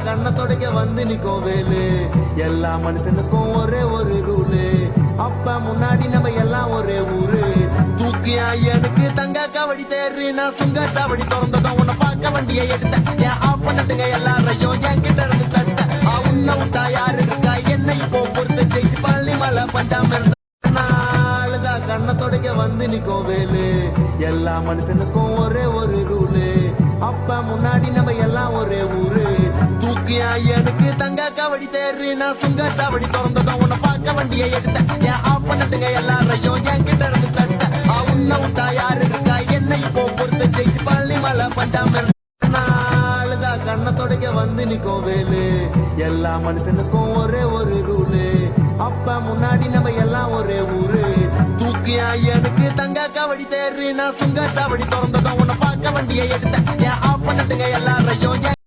கண்ண தொடக்க வந்து நிக்கும் வேலு எல்லா மனுஷனுக்கும் ஒரே ஒரு ரூலு அப்ப முன்னாடி நம்ம எல்லாம் ஒரே ஊரு தூக்கியா எனக்கு தங்க கவடி தேர்ரு நான் சுங்க சாவடி திறந்ததும் உன்னை பார்க்க வண்டியை எடுத்தேன் என் ஆப்பனட்டுங்க எல்லாரையும் என் கிட்ட இருந்து தட்ட உன்னை விட்டா யாரு இருக்கா என்ன இப்போ பொறுத்த ஜெயிச்சு பள்ளி மலை பஞ்சாம நாளுதான் கண்ண தொடக்க வந்து நிக்கும் வேலு எல்லா மனுஷனுக்கும் ஒரே ஒரு ரூலு அப்ப முன்னாடி நம்ம எல்லாம் ஒரே ஊரு தூக்கியா எனக்கு தங்க கவடி தேர்ரு நான் சுங்க சாவடி திறந்ததும் உன்னை பார்க்க வண்டியை எடுத்தேன் என் ஆப்பனட்டுங்க எல்லாரையும் என் கிட்ட இருந்து தட்ட உன்னை விட்டா யாரு இருக்கா என்ன இப்போ பொறுத்த ஜெயிச்சு பள்ளி மலை பஞ்சாம நாளுதான் கண்ண தொடக்க வந்து நிக்கும் வேலு எல்லா மனுஷனுக்கும் ஒரே ஒரு ரூலு அப்ப முன்னாடி நம்ம எல்லாம் ஒரே ஊரு தூக்கியா எனக்கு தங்க கவடி தேர்ரு நான் சுங்க சாவடி திறந்ததும் உன்னை பார்க்க வண்டியை எடுத்தேன் என் ஆப்பனட்டுங்க எல்லாரையும்